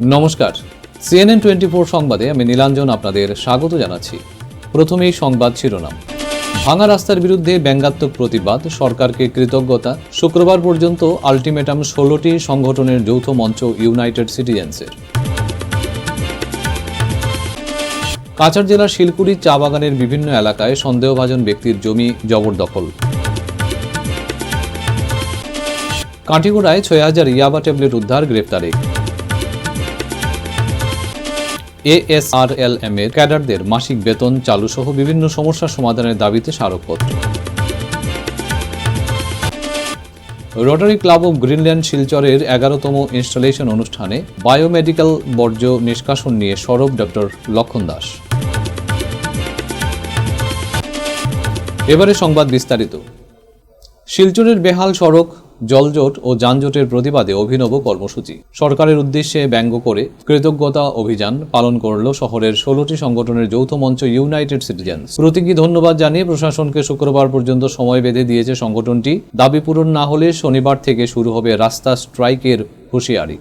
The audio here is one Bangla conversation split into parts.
নমস্কার, CNN 24 সংবাদে আমি নীলাঞ্জন আপনাদের স্বাগত জানাচ্ছি। প্রথমেই সংবাদ শিরোনাম। ভাঙা রাস্তার বিরুদ্ধে ব্যঙ্গাত্মক প্রতিবাদ, সরকারকে কৃতজ্ঞতা। শুক্রবার পর্যন্ত আলটিমেটাম 16টি সংগঠনের যৌথ মঞ্চ ইউনাইটেড সিটিজেন্সের। কাছাড় জেলার শিলকুড়ি চা বাগানের বিভিন্ন এলাকায় সন্দেহভাজন ব্যক্তির জমি জবরদখল। কাটিগড়ায় 6000 ইয়াবা ট্যাবলেট উদ্ধার, গ্রেপ্তারে। ASRLM এর ক্যাডারদের মাসিক বেতন চালু সহ বিভিন্ন সমস্যা সমাধানের দাবিতে স্মারকপত্র। রোটারি ক্লাব অব গ্রিনল্যান্ড শিলচরের 11তম ইনস্টলেশন অনুষ্ঠানে বায়োমেডিক্যাল বর্জ্য নিষ্কাশন নিয়ে সরব ডক্টর লক্ষণ দাস। এবারে সংবাদ বিস্তারিত। শিলচরের বেহাল সড়ক, জলজট ও যানজটের প্রতিবাদে অভিনব কর্মসূচি। সরকারের উদ্দেশ্যে ব্যঙ্গ করে কৃতজ্ঞতা অভিযান পালন করল শহরের 16টি সংগঠনের যৌথ মঞ্চ ইউনাইটেড সিটিজেন্স। প্রতীকী ধন্যবাদ জানিয়ে প্রশাসনকে শুক্রবার পর্যন্ত সময় বেঁধে দিয়েছে সংগঠনটি। দাবি পূরণ না হলে শনিবার থেকে শুরু হবে রাস্তা স্ট্রাইকের হুঁশিয়ারি।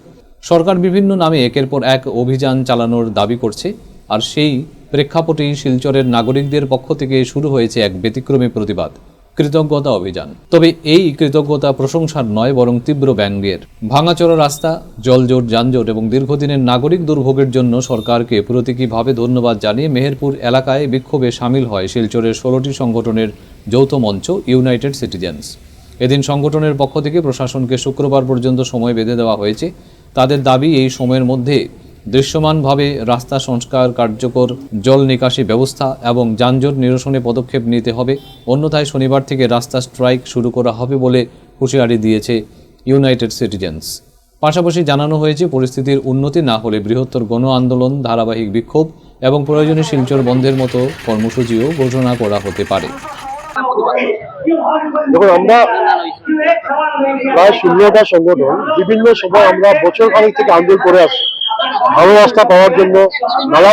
সরকার বিভিন্ন নামে একের পর এক অভিযান চালানোর দাবি করছে, আর সেই প্রেক্ষাপটেই শিলচরের নাগরিকদের পক্ষ থেকে শুরু হয়েছে এক ব্যতিক্রমী প্রতিবাদ, কৃতজ্ঞতা অভিযান। তবে এই কৃতজ্ঞতা প্রশংসার নয়, বরং তীব্র ব্যঙ্গের। ভাঙাচোরা রাস্তা, জলজট, যানজট এবং দীর্ঘদিনের নাগরিক দুর্ভোগের জন্য সরকারকে প্রতীকীভাবে ধন্যবাদ জানিয়ে মেহেরপুর এলাকায় বিক্ষোভে সামিল হয় শিলচরের 16টি সংগঠনের যৌথ মঞ্চ ইউনাইটেড সিটিজেন্স। এদিন সংগঠনের পক্ষ থেকে প্রশাসনকে শুক্রবার পর্যন্ত সময় বেঁধে দেওয়া হয়েছে। তাদের দাবি, এই সময়ের মধ্যে দৃশ্যমানভাবে রাস্তা সংস্কার, কার্যকর জল নিকাশি ব্যবস্থা এবং যানজট নিরসনে পদক্ষেপ নিতে হবে, অন্যথায় শনিবার থেকে রাস্তা স্ট্রাইক শুরু করা হবে বলে হুঁশিয়ারি দিয়েছে ইউনাইটেড সিটিজেন্স। পাশাপাশি জানানো হয়েছে, পরিস্থিতির উন্নতি না হলে বৃহত্তর গণ আন্দোলন, ধারাবাহিক বিক্ষোভ এবং প্রয়োজনে শিলচর বন্ধের মতো কর্মসূচিও ঘোষণা করা হতে পারে। দেখুন, আমরা প্রায় 16টা সংগঠন বিভিন্ন সময় আমরা বছর খানেক থেকে আন্দোলন করে আসছি। ভালো রাস্তা পাওয়ার জন্য, নালা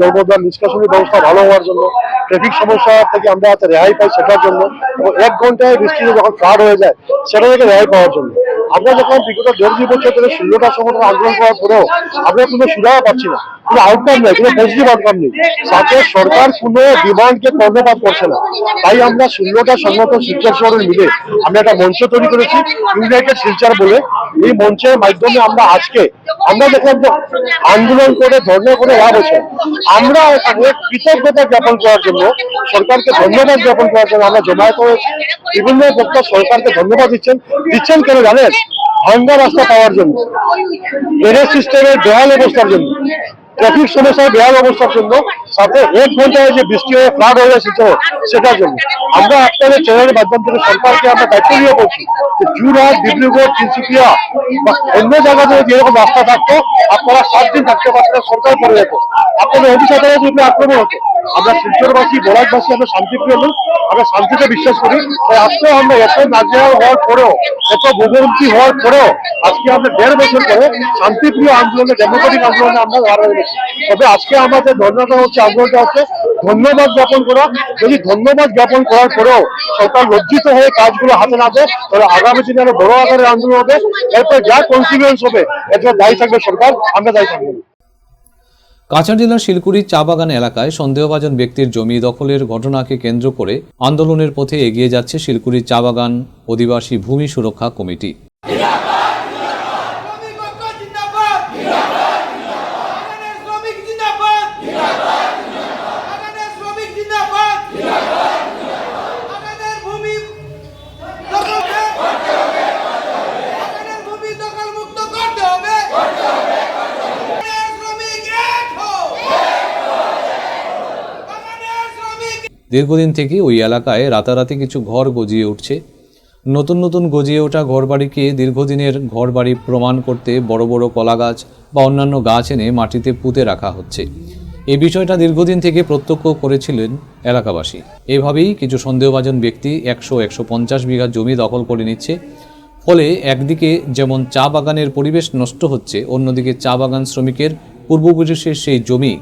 নর্মদার নিষ্কাশনী ব্যবস্থা ভালো হওয়ার জন্য, ট্রাফিক সমস্যা থেকে আমরা রেহাই পাই সেটার জন্য, এবং 1 ঘন্টায় বৃষ্টিতে যখন ফ্লাড হয়ে যায় সেটা থেকে রেহাই পাওয়ার জন্য। আমরা যখন বিগত 1.5 বছর ধরে 16টা সংগঠন আন্দোলন করার পরেও আমরা কোনো সুরাহা পাচ্ছি না, কোনো আউটকাম নেই, কোনো পজিটিভ আউটকাম নেই। সাথে সরকার কোনো ডিমান্ডকে কর্ণপাত করছে না। তাই আমরা 16টা সংগঠন শিলচর শহরে মিলে আমরা একটা মঞ্চ তৈরি করেছি, ইউনাইটেড শিলচর বলে। এই মঞ্চের মাধ্যমে আমরা দেখলাম যে আন্দোলন করে, ধর্ণা করে লাভ হচ্ছে। আমরা এখানে কৃতজ্ঞতা জ্ঞাপন করার জন্য, সরকারকে ধন্যবাদ জ্ঞাপন করার জন্য আমরা জমায়েত হয়েছি। বিভিন্ন বক্তা সরকারকে ধন্যবাদ দিচ্ছেন কেন জানেন? ভাঙ্গা রাস্তা পাওয়ার জন্য, ড্রেনেজ সিস্টেমের বেহাল অবস্থার জন্য, ট্রাফিক সমস্যার বেহাল অবস্থার জন্য, সাথে 1 ঘন্টায় যে বৃষ্টি হয়ে ফ্লাড হয়ে যাচ্ছে সেটার জন্য। আমরা আপনাদের চ্যানেলের মাধ্যম থেকে সরকারকে আমরা দায়িত্ব নিয়ে বলছি যে জুরহাট, ডিব্রুগড়, তিনসুকিয়া বা অন্য জায়গাতে যেরকম রাস্তা থাকতো, আপনারা 7 দিন থাকতে পারতেন, সরকার করে যেত, আপনাদের অভিশাপের যদি আক্রমণ হতো। আমরা শিলচরবাসী, বরাকবাসী, আমরা শান্তিপ্রিয় লোক, আমরা শান্তিতে বিশ্বাস করি। তাই আজকে আমরা এত নাজেহাল হওয়ার পরেও, এত ভোগান্তি হওয়ার পরেও আজকে আমরা 1.5 বছর পরে শান্তিপ্রিয় আন্দোলনে, ডেমোক্রেটিক আন্দোলনে আমরা দাঁড়িয়ে গেছি। তবে আজকে আমাদের ধর্ণাটা হচ্ছে, আন্দোলনটা হচ্ছে ধন্যবাদ জ্ঞাপন করা। যদি ধন্যবাদ জ্ঞাপন করার পরেও সরকার লজ্জিত হয়ে কাজগুলো হাতে না দেয়, তাহলে আগামী দিনে আরো বড় আকারের আন্দোলন হবে। এরপর যা কনসিকুয়েন্স হবে এর দায়ী থাকবে সরকার, আমরা দায়ী থাকবো না। কাছাড় জেলার শিলকুড়ি চা বাগান এলাকায় সন্দেহভাজন ব্যক্তির জমি দখলের ঘটনাকে কেন্দ্র করে আন্দোলনের পথে এগিয়ে যাচ্ছে শিলকুড়ি চা বাগান অধিবাসী ভূমি সুরক্ষা কমিটি। দীর্ঘদিন থেকে ওই এলাকায় রাতারাতি কিছু ঘর গজিয়ে উঠছে। নতুন নতুন গজিয়ে ওঠা ঘরবাড়িকে দীর্ঘদিনের ঘরবাড়ি প্রমাণ করতে বড় বড় কলা গাছ বা অন্যান্য গাছ এনে মাটিতে পুঁতে রাখা হচ্ছে। এই বিষয়টা দীর্ঘদিন থেকে প্রত্যক্ষ করেছিলেন এলাকাবাসী। এভাবেই কিছু সন্দেহভাজন ব্যক্তি 100-150 বিঘা জমি দখল করে নিচ্ছে। ফলে একদিকে যেমন চা বাগানের পরিবেশ নষ্ট হচ্ছে, অন্যদিকে চা বাগান শ্রমিকের পূর্বপুরুষের সেই জমি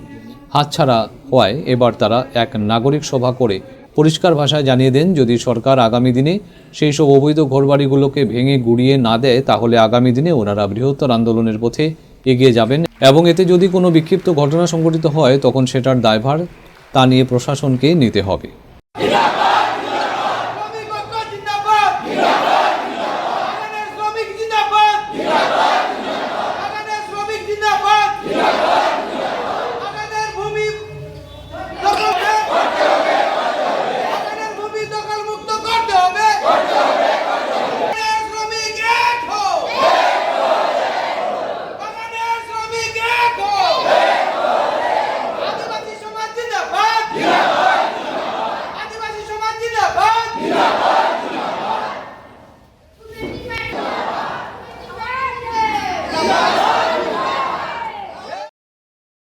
হাতছাড়া হওয়ায় এবার তারা এক নাগরিক সভা করে পরিষ্কার ভাষায় জানিয়ে দেন, যদি সরকার আগামী দিনে সেই সব অবৈধ ঘরবাড়িগুলোকে ভেঙে গুড়িয়ে না দেয়, তাহলে আগামী দিনে ওনারা বৃহত্তর আন্দোলনের পথে এগিয়ে যাবেন এবং এতে যদি কোনো বিক্ষিপ্ত ঘটনা সংঘটিত হয় তখন সেটার দায়ভার তা নিয়ে প্রশাসনকে নিতে হবে।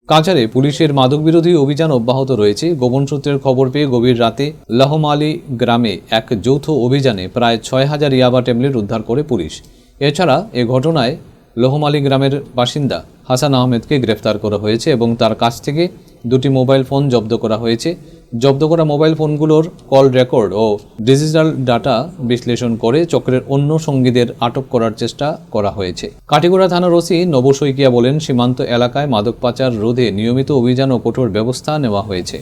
কাছাড়ে পুলিশের মাদকবিরোধী অভিযান অব্যাহত রয়েছে। গোপন সূত্রের খবর পেয়ে গভীর রাতে লহমালি গ্রামে এক যৌথ অভিযানে প্রায় ৬,০০০ ইয়াবা ট্যাবলেট উদ্ধার করে পুলিশ। এছাড়া এ ঘটনায় লহমালি গ্রামের বাসিন্দা হাসান আহমেদকে গ্রেফতার করা হয়েছে এবং তার কাছ থেকে 2টি মোবাইল ফোন জব্দ করা হয়েছে। জব্দ করা মোবাইল ফোনগুলোর কল রেকর্ড ও ডিজিটাল ডাটা বিশ্লেষণ করে চক্রের অন্য সঙ্গীদের আটক করার চেষ্টা করা হয়েছে। কাটিগড়া থানার ওসি নব শইকিয়া বলেন, সীমান্ত এলাকায় মাদক পাচার রোধে নিয়মিত অভিযান ও কঠোর ব্যবস্থা নেওয়া হয়েছে।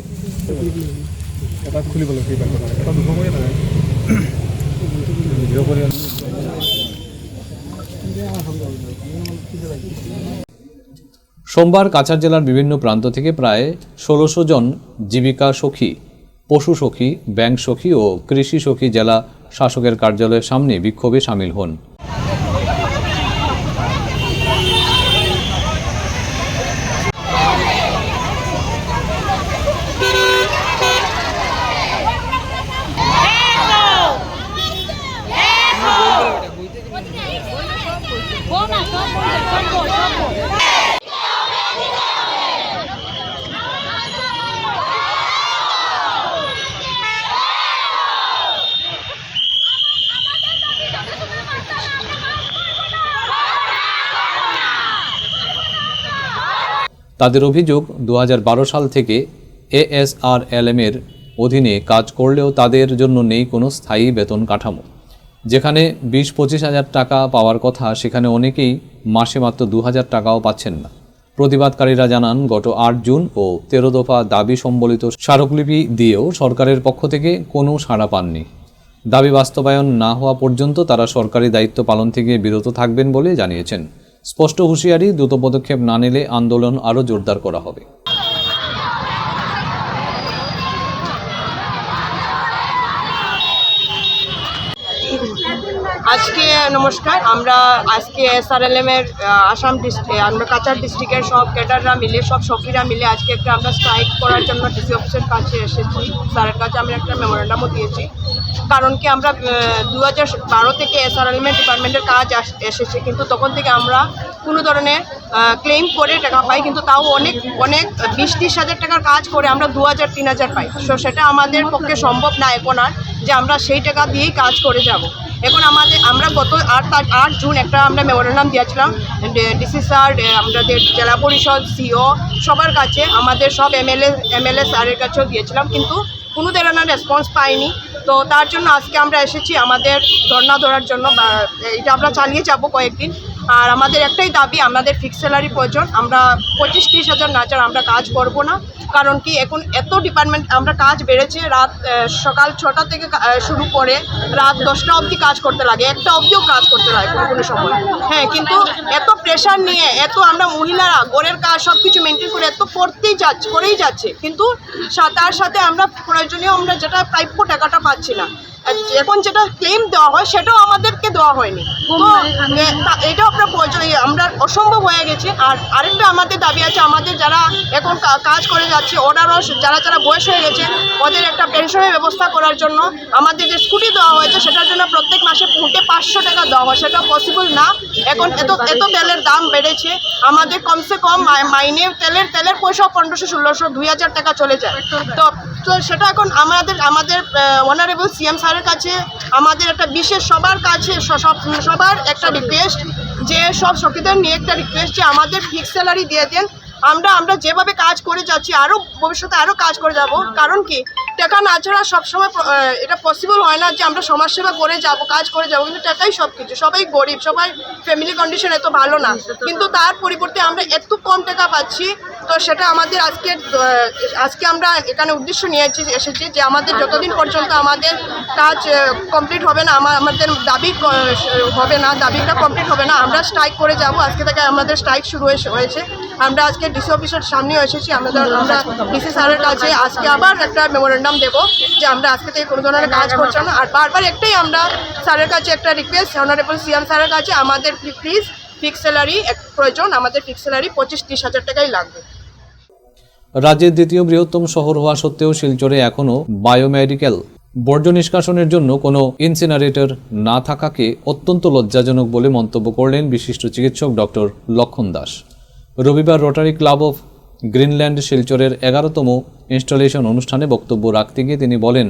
সোমবার কাছাড় জেলার বিভিন্ন প্রান্ত থেকে প্রায় ১৬০০ জন জীবিকা সখী, পশু সখী, ব্যাংক সখী ও কৃষি সখী জেলা শাসকের কার্যালয়ের সামনে বিক্ষোভে সামিল হন। তাদের অভিযোগ, ২০১২ সাল থেকে ASRLM এর অধীনে কাজ করলেও তাদের জন্য নেই কোনো স্থায়ী বেতন কাঠামো। যেখানে ২০-২৫ হাজার টাকা পাওয়ার কথা সেখানে অনেকেই মাসে মাত্র ২,০০০ টাকাও পাচ্ছেন না। প্রতিবাদকারীরা জানান, গত ৮ জুন ও ১৩ দফা দাবি সম্বলিত স্মারকলিপি দিয়েও সরকারের পক্ষ থেকে কোনো সাড়া পাননি। দাবি বাস্তবায়ন না হওয়া পর্যন্ত তারা সরকারি দায়িত্ব পালন থেকে বিরত থাকবেন বলে জানিয়েছেন। স্পষ্ট হুঁশিয়ারি, দ্রুত পদক্ষেপ না নিলে আন্দোলন আরও জোরদার করা হবে। আজকে নমস্কার, আমরা আজকে SRLM এর আসাম ডিস্ট্রিক্ট, আমরা কাছাড় ডিস্ট্রিক্টের সব ক্যাডাররা মিলে, সব সখীরা মিলে আজকে একটা আমরা স্ট্রাইক করার জন্য ডিসি অফিসের কাছে এসেছি। স্যারের কাছে আমরা একটা মেমোরেন্ডামও দিয়েছি। কারণ কি আমরা 2012 থেকে SRLM এর ডিপার্টমেন্টের কাজ এসেছে, কিন্তু তখন থেকে আমরা কোনো ধরনের ক্লেম করে টাকা পাই, কিন্তু তাও অনেক 20-30 হাজার টাকার কাজ করে আমরা 2,000-3,000 পাই। সো সেটা আমাদের পক্ষে সম্ভব না এখন আর, যে আমরা সেই টাকা দিয়েই কাজ করে যাব। এখন আমরা গত 8 জুন একটা আমরা মেমোরেন্ডাম দিয়েছিলাম ডিসি স্যার, আমাদের জেলা পরিষদ, সিও সবার কাছে, আমাদের সব এমএলএ স্যারের কাছেও দিয়েছিলাম, কিন্তু কোনো ধরনের রেসপন্স পাইনি। তো তার জন্য আজকে আমরা এসেছি আমাদের ধর্ণা ধরার জন্য, বা এটা আমরা চালিয়ে যাব কয়েকদিন। আর আমাদের একটাই দাবি, আমাদের ফিক্স স্যালারি প্রয়োজন। আমরা 25-30 হাজার না ছাড়া আমরা কাজ করব না। কারণ কি এখন এত ডিপার্টমেন্ট আমরা কাজ বেড়েছে, সকাল 6টা থেকে শুরু করে রাত 10টা অবধি কাজ করতে লাগে, 1টা অবধিও কাজ করতে লাগে কোনো সময়। হ্যাঁ, কিন্তু এত প্রেশার নিয়ে, এত আমরা মহিলারা ঘরের কাজ সব কিছু মেনটেন করে এত করেই যাচ্ছে, কিন্তু তার সাথে আমরা প্রয়োজনীয় আমরা যেটা প্রাপ্য টাকাটা পাচ্ছি না। এখন যেটা ক্লেম দেওয়া হয় সেটাও আমাদেরকে দেওয়া হয়নি। তো এটা আমরা অসম্ভব হয়ে গেছে। আর আরেকটা আমাদের দাবি আছে, আমাদের যারা এখন কাজ করে যাচ্ছে, ওনারাও যারা বয়স হয়ে গেছে, ওদের একটা পেনশনের ব্যবস্থা করার জন্য আমাদের যে স্কুটি দেওয়া হয়েছে সেটার জন্য প্রত্যেক মাসে 500 টাকা দেওয়া হয়, সেটা পসিবল না। এখন এত তেলের দাম বেড়েছে, আমাদের কমসে কম মাইনে তেলের পয়সা 1500-1600, 2000 টাকা চলে যায়। তো সেটা এখন আমাদের অনারেবল সিএম স্যারের কাছে আমাদের একটা বিশেষ সবার কাছে সবার একটা রিকোয়েস্ট, যে সব সখীদের নিয়ে একটা রিকোয়েস্ট, যে আমাদের ফিক্স স্যালারি দিয়ে দেন। আমরা যেভাবে কাজ করে যাচ্ছি আরও ভবিষ্যতে আরও কাজ করে যাব। কারণ কি, টাকা না ছাড়া সবসময় এটা পসিবল হয় না যে আমরা সমাজসেবা করে যাব, কাজ করে যাব, কিন্তু টাকাই সব কিছু। সবাই গরিব, সবাই ফ্যামিলি কন্ডিশন এত ভালো না, কিন্তু তার পরিবর্তে আমরা এত কম টাকা পাচ্ছি। তো সেটা আমাদের আজকে আমরা এখানে উদ্দেশ্য নিয়ে এসেছি যে আমাদের যতদিন পর্যন্ত আমাদের কাজ কমপ্লিট হবে না, আমাদের দাবি হবে না, দাবিটা কমপ্লিট হবে না, আমরা স্ট্রাইক করে যাব। আজকে থেকে আমাদের স্ট্রাইক শুরু হয়েছে। আমরা আজকে ডিসি অফিসের সামনেও এসেছি। আমরা ডিসি স্যারের কাছে আজকে আবার একটা মেমোরেন্ডাম দেবো যে আমরা আজকে থেকে কোনো ধরনের কাজ করছি না। আর বারবার একটাই আমরা স্যারের কাছে একটা রিকোয়েস্ট, অনারেবল সিএম স্যারের কাছে, আমাদের প্লিজ ফিক্স স্যালারি প্রয়োজন, আমাদের ফিক্স স্যালারি 25-30 হাজার টাকাই লাগবে। রাজ্যের দ্বিতীয় বৃহত্তম শহর হওয়া সত্ত্বেও শিলচরে এখনও বায়োমেডিক্যাল বর্জ্য নিষ্কাশনের জন্য কোনো ইনসিনারেটর না থাকাকে অত্যন্ত লজ্জাজনক বলে মন্তব্য করলেন বিশিষ্ট চিকিৎসক ডক্টর লক্ষণ দাস। রবিবার রোটারি ক্লাব অফ গ্রিনল্যান্ড শিলচরের 11তম ইনস্টলেশন অনুষ্ঠানে বক্তব্য রাখতে গিয়ে তিনি বলেন,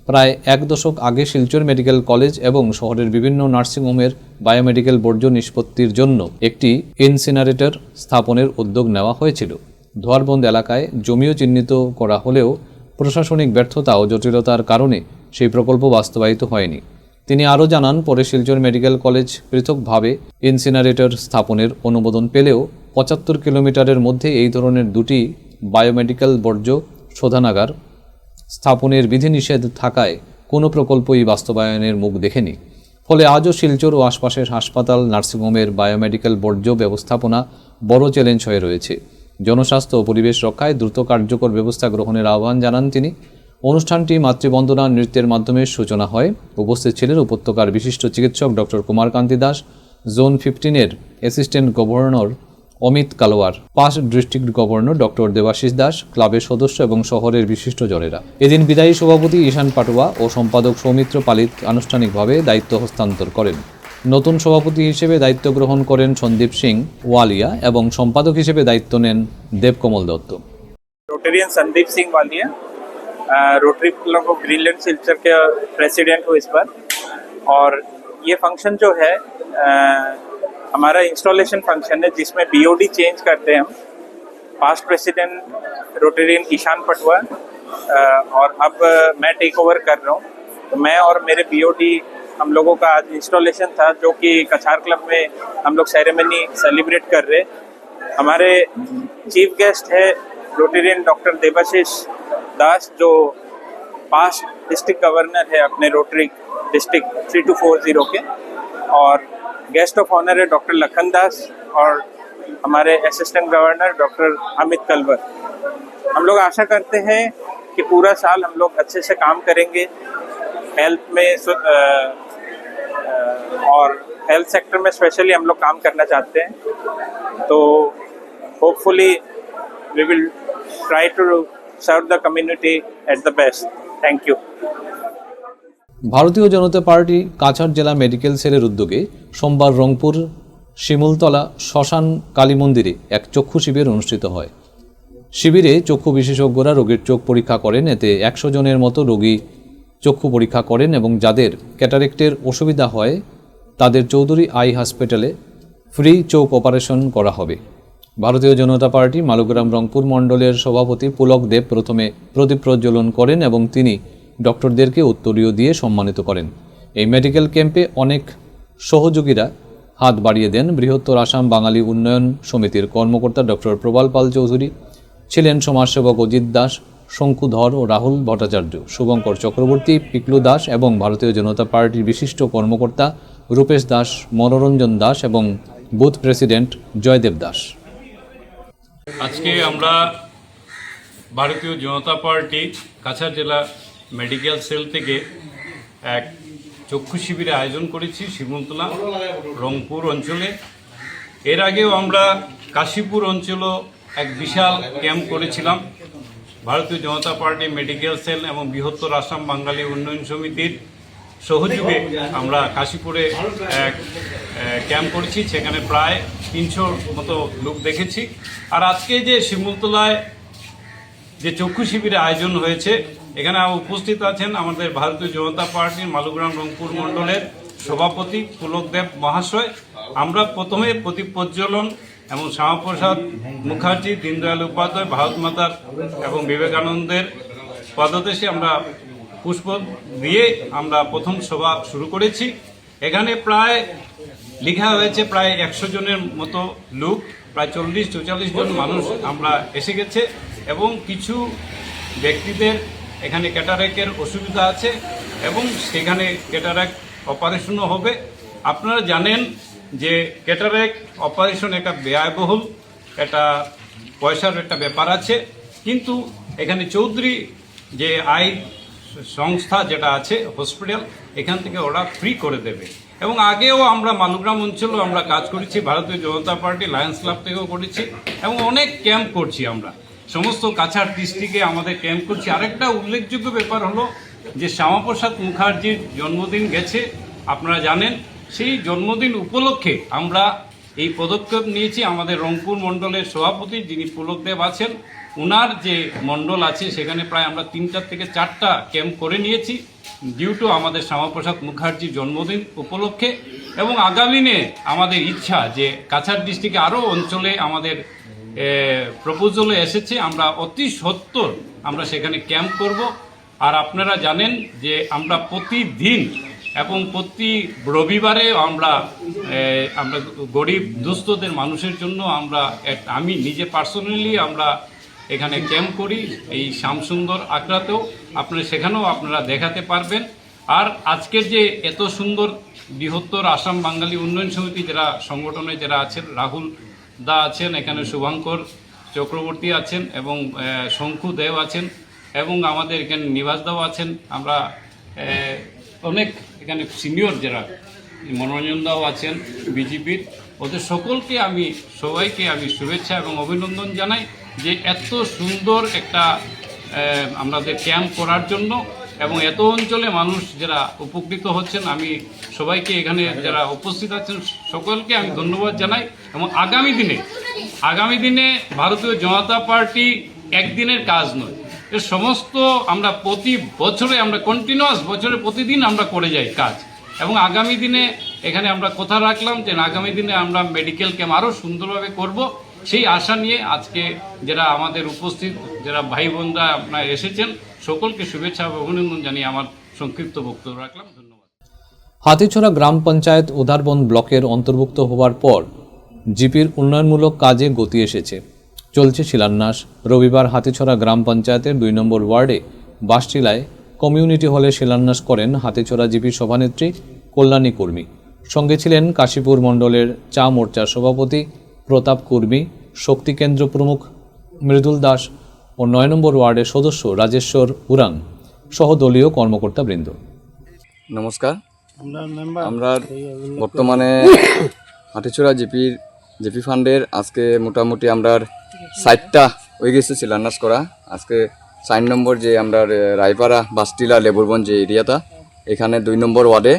প্রায় 1 দশক আগে শিলচর মেডিকেল কলেজ এবং শহরের বিভিন্ন নার্সিংহোমের বায়োমেডিক্যাল বর্জ্য নিষ্পত্তির জন্য একটি ইনসিনারেটর স্থাপনের উদ্যোগ নেওয়া হয়েছিল। ধোয়ারবন্দ এলাকায় জমিও চিহ্নিত করা হলেও প্রশাসনিক ব্যর্থতা ও জটিলতার কারণে সেই প্রকল্প বাস্তবায়িত হয়নি। তিনি আরও জানান, পরে শিলচর মেডিকেল কলেজ পৃথকভাবে ইনসিনারেটর স্থাপনের অনুমোদন পেলেও 75 কিলোমিটারের মধ্যে এই ধরনের দুটি বায়োমেডিক্যাল বর্জ্য শোধনাগার স্থাপনের বিধিনিষেধ থাকায় কোনো প্রকল্পই বাস্তবায়নের মুখ দেখেনি। ফলে আজও শিলচর ও আশপাশের হাসপাতাল, নার্সিংহোমের বায়োমেডিক্যাল বর্জ্য ব্যবস্থাপনা বড় চ্যালেঞ্জ হয়ে রয়েছে। জনস্বাস্থ্য ও পরিবেশ রক্ষায় দ্রুত কার্যকর ব্যবস্থা গ্রহণের আহ্বান জানান তিনি। অনুষ্ঠানটি মাতৃবন্দনা নৃত্যের মাধ্যমে সূচনা হয়। উপস্থিত ছিলেন উপত্যকার বিশিষ্ট চিকিৎসক ডক্টর কুমারকান্তি দাস, জোন 15-এর assistant governor Amit Kalwar, past district governor doctor Debashis Das, ক্লাবের সদস্য এবং শহরের বিশিষ্ট জনেরা। এদিন বিদায়ী সভাপতি ঈশান পাটুয়া ও সম্পাদক সৌমিত্র পালিত আনুষ্ঠানিকভাবে দায়িত্ব হস্তান্তর করেন। নতুন সভাপতি হিসেবে দায়িত্ব গ্রহণ করেন সন্দীপ সিং ওয়ালিয়া এবং সম্পাদক হিসেবে দায়িত্ব নেন Debkamal Dutta. Rotarian Sandeep Singh Walia, Rotary club of Greenland Silchar के प्रेसिडेंट हूँ इस बार। और ये फंक्शन जो है हमारा इंस्टॉलेशन फंक्शन है जिसमें बीओडी चेंज करते हैं हम। Past president Rotarian Ishan Patwa और अब मैं टेक ओवर कर रहा हूँ। तो मैं और मेरे बीओडी हम लोगों का आज इंस्टॉलेशन था जो कि कछार क्लब में हम लोग सेरेमनी सेलिब्रेट कर रहे। हमारे चीफ गेस्ट है रोटेरियन डॉक्टर देवाशीष दास जो पास्ट डिस्ट्रिक्ट गवर्नर है अपने रोटरी डिस्ट्रिक्ट 3240 के, और गेस्ट ऑफ ऑनर है डॉक्टर लखन दास और हमारे assistant governor doctor Amit culvert. हम लोग आशा करते हैं कि पूरा साल हम लोग अच्छे से काम करेंगे हेल्थ में और हेल्थ सेक्टर में स्पेशली हम लोग काम करना चाहते हैं। तो hopefully we will try to serve the community at the best. Thank you. ভারতীয় জনতা পার্টি কাছাড় জেলা মেডিকেল সেলের উদ্যোগে সোমবার রংপুর শিমুলতলা শ্মশান কালী মন্দিরে এক চক্ষু শিবির অনুষ্ঠিত হয়। শিবিরে চক্ষু বিশেষজ্ঞরা রোগীর চোখ পরীক্ষা করেন। এতে 100 জনের মতো রোগী চক্ষু পরীক্ষা করেন এবং যাদের ক্যাটারেক্টের অসুবিধা হয় তাদের চৌধুরী আই হসপিটালে ফ্রি চোখ অপারেশন করা হবে। ভারতীয় জনতা পার্টি মালুগ্রাম রংপুর মণ্ডলের সভাপতি পুলক দেব প্রথমে প্রদীপ প্রজ্বলন করেন এবং তিনি ডক্টরদেরকে উত্তরীয় দিয়ে সম্মানিত করেন। এই মেডিকেল ক্যাম্পে অনেক সহযোগীরা হাত বাড়িয়ে দেন। বৃহত্তর আসাম বাঙালি উন্নয়ন সমিতির কর্মকর্তা ডক্টর প্রবাল পাল চৌধুরী ছিলেন, সমাজসেবক অজিত দাস, শঙ্কুধর ও রাহুল ভট্টাচার্য, শুভঙ্কর চক্রবর্তী, পিকলু দাস এবং ভারতীয় জনতা পার্টির বিশিষ্ট কর্মকর্তা রূপেশ দাস, মনোরঞ্জন দাস এবং বুথ প্রেসিডেন্ট জয়দেব দাস। আজকে আমরা ভারতীয় জনতা পার্টি কাছাড় জেলা মেডিকেল সেল থেকে এক চক্ষু শিবিরের আয়োজন করেছি শিমুলতলা রংপুর অঞ্চলে। এর আগেও আমরা কাশীপুর অঞ্চলেও এক বিশাল ক্যাম্প করেছিলাম। ভারতীয় জনতা পার্টি মেডিকেল সেল এবং বৃহত্তর আসাম বাঙালি উন্নয়ন সমিতির সহযোগে আমরা কাশীপুরে এক ক্যাম্প করেছি, সেখানে প্রায় 300 মতো লোক দেখেছি। আর আজকে যে শিমুলতলায় যে চক্ষু শিবিরের আয়োজন হয়েছে, এখানে উপস্থিত আছেন আমাদের ভারতীয় জনতা পার্টির মালুগ্রাম রংপুর মণ্ডলের সভাপতি পুলক দেব মহাশয়। আমরা প্রথমে প্রদীপ প্রজ্বলন এবং শ্যামাপ্রসাদ মুখার্জি, দীনদয়াল উপাধ্যায়, ভারত মাতার এবং বিবেকানন্দের পদদেশে আমরা পুষ্প দিয়ে আমরা প্রথম সভা শুরু করেছি। এখানে প্রায় লেখা হয়েছে প্রায় 100 জনের মতো লোক, প্রায় 40-44 জন মানুষ আমরা এসে গেছে এবং কিছু ব্যক্তিদের এখানে ক্যাটারাক্টের অসুবিধা আছে এবং সেখানে ক্যাটারাক্ট অপারেশনও হবে। আপনারা জানেন যে ক্যাটারাক্ট অপারেশন একটা ব্যয়বহুল, একটা পয়সার একটা ব্যাপার আছে, কিন্তু এখানে চৌধুরী যে আই সংস্থা যেটা আছে হসপিটাল, এখান থেকে ওরা ফ্রি করে দেবে। এবং আগেও আমরা মালুগ্রাম অঞ্চলেও আমরা কাজ করেছি, ভারতীয় জনতা পার্টি লায়ন্স ক্লাব থেকেও করেছি এবং অনেক ক্যাম্প করছি আমরা সমস্ত কাছাড় ডিস্ট্রিক্টে আমাদের ক্যাম্প করছি। আরেকটা উল্লেখযোগ্য ব্যাপার হলো যে শ্যামাপ্রসাদ মুখার্জির জন্মদিন গেছে, আপনারা জানেন, সেই জন্মদিন উপলক্ষে আমরা এই পদক্ষেপ নিয়েছি। আমাদের রংপুর মণ্ডলের সভাপতি যিনি পুলকদেব আছেন, ওনার যে মণ্ডল আছে সেখানে প্রায় আমরা 3টা থেকে 4টা ক্যাম্প করে নিয়েছি ডিউ টু আমাদের শ্যামাপ্রসাদ মুখার্জির জন্মদিন উপলক্ষে। এবং আগামী দিনে আমাদের ইচ্ছা যে কাছাড় ডিস্ট্রিক্টে আরও অঞ্চলে আমাদের প্রপোজালে এসেছে, আমরা অতি সত্বর আমরা সেখানে ক্যাম্প করব। আর আপনারা জানেন যে আমরা প্রতিদিন এবং প্রতি রবিবারে আমরা গরিব দুস্থদের মানুষের জন্য আমি নিজে পার্সোনালি আমরা এখানে ক্যাম্প করি, এই শ্যামসুন্দর আখড়াতেও আপনারা সেখানেও আপনারা দেখাতে পারবেন। আর আজকের যে এত সুন্দর বৃহত্তর আসাম বাঙালি উন্নয়ন সমিতি যারা সংগঠনে যারা আছেন, রাহুল দা আছেন, এখানে শুভঙ্কর চক্রবর্তী আছেন এবং শঙ্কু দেব আছেন এবং আমাদের এখানে নিবাস দাও আছেন, আমরা অনেক এখানে সিনিয়র যারা মনোরঞ্জন দাও আছেন বিজেপির, ওদের সবাইকে আমি শুভেচ্ছা এবং অভিনন্দন জানাই যে এত সুন্দর একটা আমাদের ক্যাম্প করার জন্য এবং এত অঞ্চলে মানুষ যারা উপকৃত হচ্ছেন। আমি সবাইকে এখানে যারা উপস্থিত আছেন সকলকে আমি ধন্যবাদ জানাই। এবং আগামী দিনে ভারতীয় জনতা পার্টি একদিনের কাজ নয়, এর সমস্ত আমরা প্রতি বছরে আমরা কন্টিনিউয়াস বছরে প্রতিদিন আমরা করে যাই কাজ। এবং আগামী দিনে এখানে আমরা কথা রাখলাম যে আগামী দিনে আমরা মেডিকেল ক্যাম্প আরও সুন্দরভাবে করব, সেই আশা নিয়ে আজকে যারা আমাদের উপস্থিত যারা ভাই বোনরা আপনারা এসেছেন সকলকে শুভেচ্ছা এবং অভিনন্দন জানিয়ে আমার সংক্ষিপ্ত বক্তব্য রাখলাম। ধন্যবাদ। হাতিছড়া গ্রাম পঞ্চায়েত উদারবন ব্লকের অন্তর্ভুক্ত হওয়ার পর জিপির উন্নয়নমূলক কাজে গতি এসেছে, চলছে শিলান্যাস। রবিবার হাতিছড়া গ্রাম পঞ্চায়েতের 2 নম্বর ওয়ার্ডে বাসটিলায় কমিউনিটি হলে শিলান্যাস করেন হাতিছড়া জিপির সভানেত্রী কল্যাণী কর্মী। সঙ্গে ছিলেন কাশীপুর মণ্ডলের চা মোর্চার সভাপতি প্রতাপ কর্মী, শক্তি কেন্দ্র প্রমুখ মৃদুল দাস ও 9 নম্বর ওয়ার্ডের সদস্য রাজেশ্বর উরাং সহ দলীয় কর্মকর্তাবৃন্দ। নমস্কার। আমরা বর্তমানে হাটিছড়া জিপি ফান্ডের আজকে মোটামুটি আমরা 60টা হয়ে গেছে শিলান্যাস করা। আজকে 4 নম্বর যে আমরা রায়পাড়া বাসটিলা লেবুরবন যে এরিয়াটা, এখানে 2 নম্বর ওয়ার্ডে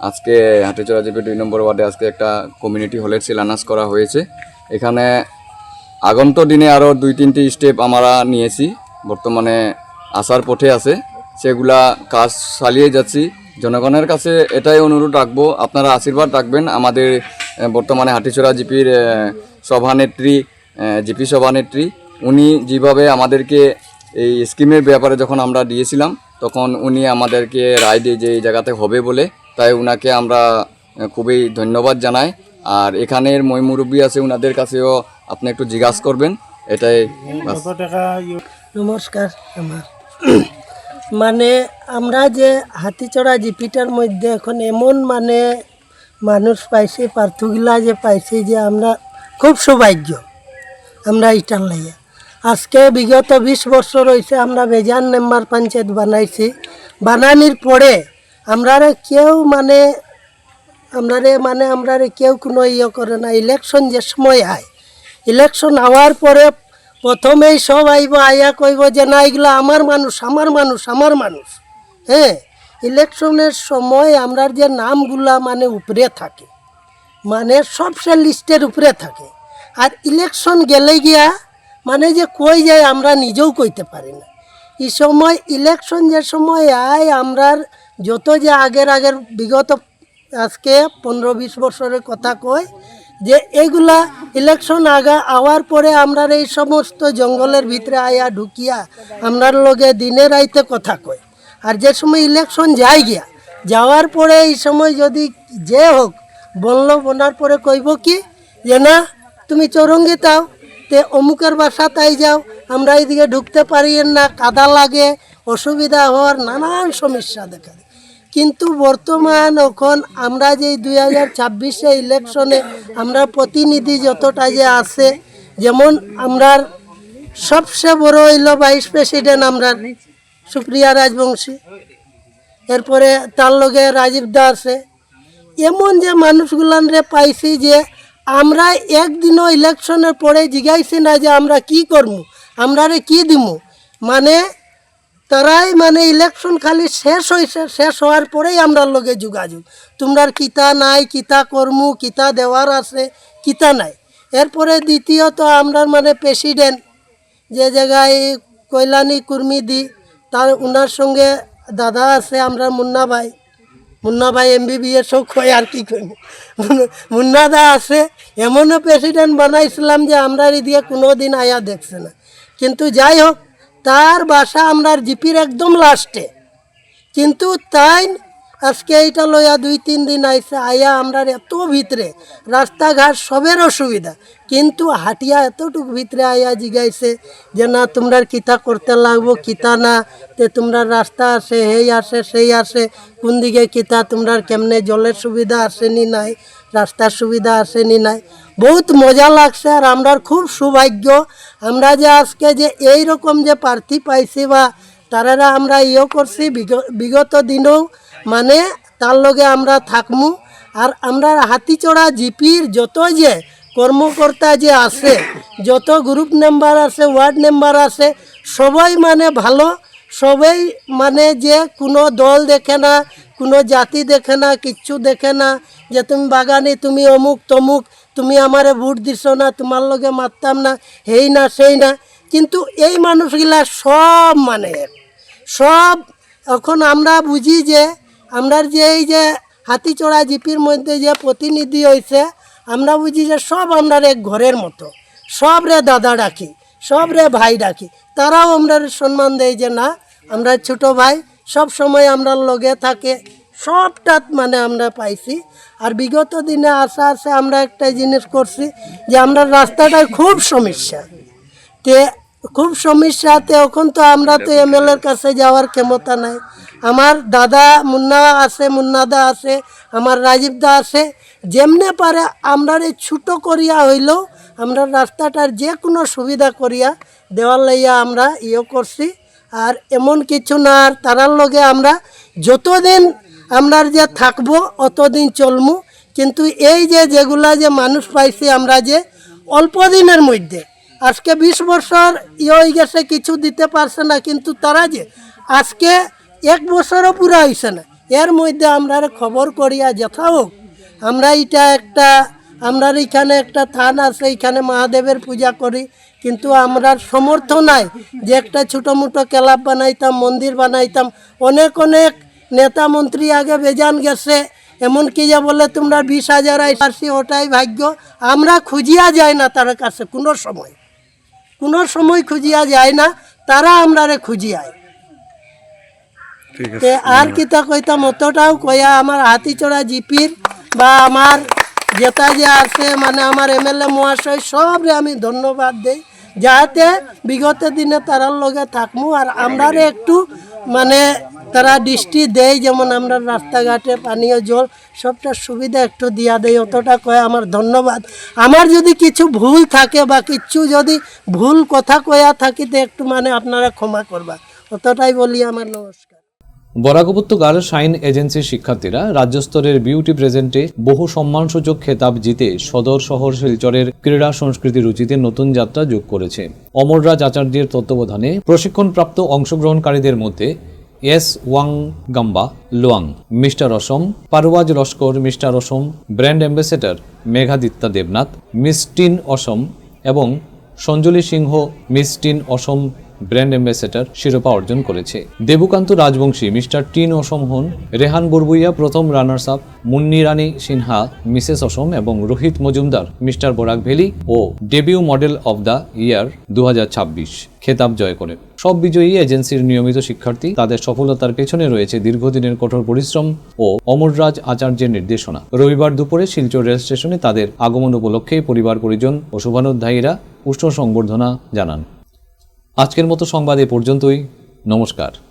আজকে হাটিছড়া জিপি 2 নম্বর ওয়ার্ডে আজকে একটা কমিউনিটি হলের শিলান্যাস করা হয়েছে। এখানে আগন্ত দিনে আরও 2-3টি স্টেপ আমরা নিয়েছি, বর্তমানে আসার পথে আছে, সেগুলা কাজ চালিয়ে যাচ্ছি। জনগণের কাছে এটাই অনুরোধ রাখবো, আপনারা আশীর্বাদ রাখবেন। আমাদের বর্তমানে হাটিছড়া জিপির জিপি সভানেত্রী উনি যেভাবে আমাদেরকে এই স্কিমের ব্যাপারে যখন আমরা দিয়েছিলাম তখন উনি আমাদেরকে রায় দিয়ে যে এই জায়গাতে হবে বলে, তাই উনাকে আমরা খুবই ধন্যবাদ জানাই। আর এখানের মই মুরব্বী আছে, উনাদের কাছেও আপনি একটু জিজ্ঞাসা করবেন। এটাই। নমস্কার। মানে আমরা যে হাতিছড়া জিপিটার মধ্যে এখন এমন মানুষ পাইছি, পার্থগুলা যে পাইছি যে আমরা খুব সৌভাগ্য। আমরা এটার লাইয়া আজকে বিগত 20 বছর হয়েছে আমরা বেজান মেম্বার পঞ্চায়েত বানাইছি। বানানির পরে আমরা কেউ কেউ কোনো করে না। ইলেকশন যে সময় হয়, ইলেকশন হওয়ার পরে প্রথমেই সব আইয়া কইব যে না এগুলো আমার মানুষ। হ্যাঁ, ইলেকশনের সময় আমরা যে নামগুলা উপরে থাকে, সবসে লিস্টের উপরে থাকে। আর ইলেকশন গেলে গিয়া যে কই যায় আমরা নিজেও কইতে পারি না। এই সময় ইলেকশন যে সময় আয় আমরা যত যে আগের বিগত আজকে 15-20 বছরের কথা কয়, যে এগুলা ইলেকশন আওয়ার পরে আমরা এই সমস্ত জঙ্গলের ভিতরে আয়া ঢুকিয়া আমরার লগে দিনে রাইতে কথা কয়। আর যে সময় ইলেকশন যাই গিয়া যাওয়ার পরে এই সময় যদি যে হোক বলল বোনার পরে কইব কি যে না তুমি চৌরঙ্গি তাও তে অমুকের বাসা তাই যাও, আমরা এইদিকে ঢুকতে পারি না, কাদা লাগে, অসুবিধা হওয়ার নানান সমস্যা দেখা দেয়। কিন্তু বর্তমান এখন আমরা যে 2026 ইলেকশনে আমরা প্রতিনিধি যতটা যে আছে, যেমন আমরা সবচেয়ে বড় হইল ভাইস প্রেসিডেন্ট আমরা সুপ্রিয়া রাজবংশী, এরপরে তার লগে রাজীব দা আছে। এমন যে মানুষগুলান রে পাইছি যে আমরা একদিনও ইলেকশনের পরে জিগাইছি না যে আমরা কি করবো, আমরা রে কি দিমু, মানে তারাই মানে ইলেকশন খালি শেষ হয়েছে, শেষ হওয়ার পরেই আমরা লগে যোগাযোগ, তোমরার কিতা নাই, কিতা কর্মু, কিতা দেওয়ার আছে, কিতা নাই। এরপরে দ্বিতীয়ত আমরা মানে প্রেসিডেন্ট যে জায়গায় কল্যাণী কুর্মি দি, তার ওনার সঙ্গে দাদা আছে আমরা মুন্না ভাই MBBS কয় আর কি কইব, মুন্না দা আছে। এমনও প্রেসিডেন্ট বানাইছিলাম যে আমরা এদিকে কোনো দিন আয়া দেখছে না। কিন্তু যাই হোক, তার বাসা আমরা জিপির একদম লাস্টে, কিন্তু তাই আজকে এইটা লইয়া 2-3 দিন আইসে আয়া আমরা এত ভিতরে, রাস্তাঘাট সবের অসুবিধা, কিন্তু হাটিয়া এতটুকু ভিতরে আয়া জিগাইছে যে না তোমরা কিতা করতে লাগবো, কিতা না, তে তোমরা রাস্তা আসে, হেই আসে, সেই আসে, কোন দিকে কিতা, তোমরা কেমনে জলের সুবিধা আসেনি নাই, রাস্তার সুবিধা আসেনি নাই। বহুত মজা লাগছে। আর আমরা খুব সৌভাগ্য আমরা যে আজকে যে এই রকম যে প্রার্থী পাইছি বা তারা আমরা করছি, বিগত দিনেও মানে তার লগে আমরা থাকমু। আর আমরা হাতিচড়া জিপির যত যে কর্মকর্তা যে আছে, যত গ্রুপ মেম্বার আছে, ওয়ার্ড মেম্বার আছে, সবাই মানে ভালো, সবাই মানে যে কোনো দল দেখে না, কোনো জাতি দেখে না, কিচ্ছু দেখে না যে তুমি বাগানে, তুমি অমুক তমুক, তুমি আমারে ভোট দিছ না, তোমার লগে মারতাম না, হেই না সেই না। কিন্তু এই মানুষগুলা সব মানে সব এখন আমরা বুঝি যে আমরা যে এই যে হাতিচড়া জিপির মধ্যে যে প্রতিনিধি হয়েছে, আমরা বুঝি যে সব আমরা এক ঘরের মতো, সব রে দাদা ডাকি, সব রে ভাই ডাকি। তারাও আমরা সম্মান দেয় যে না আমরা ছোট ভাই, সব সময় আমরা লগে থাকে, সবটা মানে আমরা পাইছি। আর বিগত দিনে আশা আছে আমরা একটা জিনিস করছি যে আমরা রাস্তাটার খুব সমস্যা, তে খুব সমস্যাতে এখন তো আমরা তো MLAর কাছে যাওয়ার ক্ষমতা নাই। আমার দাদা মুন্নাদা আছে, আমার রাজীব দা আছে, যেমনে পারে আমরা এই ছোটো করিয়া হইলেও আমরা রাস্তাটার যে কোনো সুবিধা করিয়া দেওয়ার লাইয়া আমরা করছি। আর এমন কিছু না, আর তারার লগে আমরা যতদিন আমরা যে থাকবো অতদিন চলমু। কিন্তু এই যে যেগুলা যে মানুষ পাইছি আমরা যে অল্প দিনের মধ্যে, আজকে 20 বছর হয়ে গেছে, কিছু দিতে পারছে না, কিন্তু তারা যে আজকে 1 বছরও পুরা হয়েছে না, এর মধ্যে আমরা খবর করিয়া যথা হোক আমরা এটা একটা, আমরা এখানে একটা থান আছে, এখানে মহাদেবের পূজা করি, কিন্তু আমরা সমর্থ নাই যে একটা ছোটো মোটো ক্লাব বানাইতাম, মন্দির বানাইতাম। অনেক নেতা মন্ত্রী আগে বেজান গেছে, এমনকি যে বলে তোমরা 20,000 আসি, ওটাই ভাগ্য। আমরা খুঁজিয়া যাই না তার কাছে, কোনো সময় খুঁজিয়া যায় না, তারা আমরা খুঁজিয়ায়। আর কিতা কইতাম অতটাও কয়া আমার হাতিচড়া জিপির বা আমার যেটা যে আছে মানে আমার MLA মহাশয় সবরে আমি ধন্যবাদ দেই, যাতে বিগত দিনে তারার লগে থাকমু। আর আমরা একটু মানে তারা দৃষ্টি দেয়, যেমন আমরা রাস্তাঘাটে পানীয় জল সবটা সুবিধা একটু দিয়া দেয়, অতটা কয়ে আমার ধন্যবাদ। আমার যদি কিছু ভুল থাকে বা কিছু যদি ভুল কথা কয়া থাকি তো একটু মানে আপনারা ক্ষমা করবা, অতটাই বলি। আমার নমস্কার। বরাক উপত্যকার শাইন এজেন্সির শিক্ষার্থীরা রাজ্যস্তরের বিউটি প্রেজেন্টে বহু সম্মানসূচক খেতাব জিতে সদর শহর শিলচরের ক্রীড়া সংস্কৃতি রুচিতে নতুন যাত্রা যোগ করেছে। অমররাজ আচার্যের তত্ত্বাবধানে প্রশিক্ষণপ্রাপ্ত অংশগ্রহণকারীদের মধ্যে S Wang Gamba Lowang, mister Assam, Parwaz Laskar, mister Assam, brand ambassador Meghaditya Debnath, miss teen Assam এবং Sanjali Singh, miss teen Assam brand ambassador শিরোপা অর্জন করেছে। দেবকান্ত রাজবংশী, মিস্টার টিন অসম হন, রেহান বরবুইয়া প্রথম runners up, Munni Rani Sinha Mrs Assam এবং রোহিত মজুমদার মিস্টার বরাক ভ্যালি ও debut model of the year 2026 খেতাব জয় করে। সব বিজয়ী এজেন্সির নিয়মিত শিক্ষার্থী। তাদের সফলতার পেছনে রয়েছে দীর্ঘদিনের কঠোর পরিশ্রম ও অমররাজ আচার্যের নির্দেশনা। রবিবার দুপুরে শিলচর রেল স্টেশনে তাদের আগমন উপলক্ষে পরিবার পরিজন ও শুভানুধ্যায়ীরা পুষ্প সংবর্ধনা জানান। আজকের মতো সংবাদ এ পর্যন্তই। নমস্কার।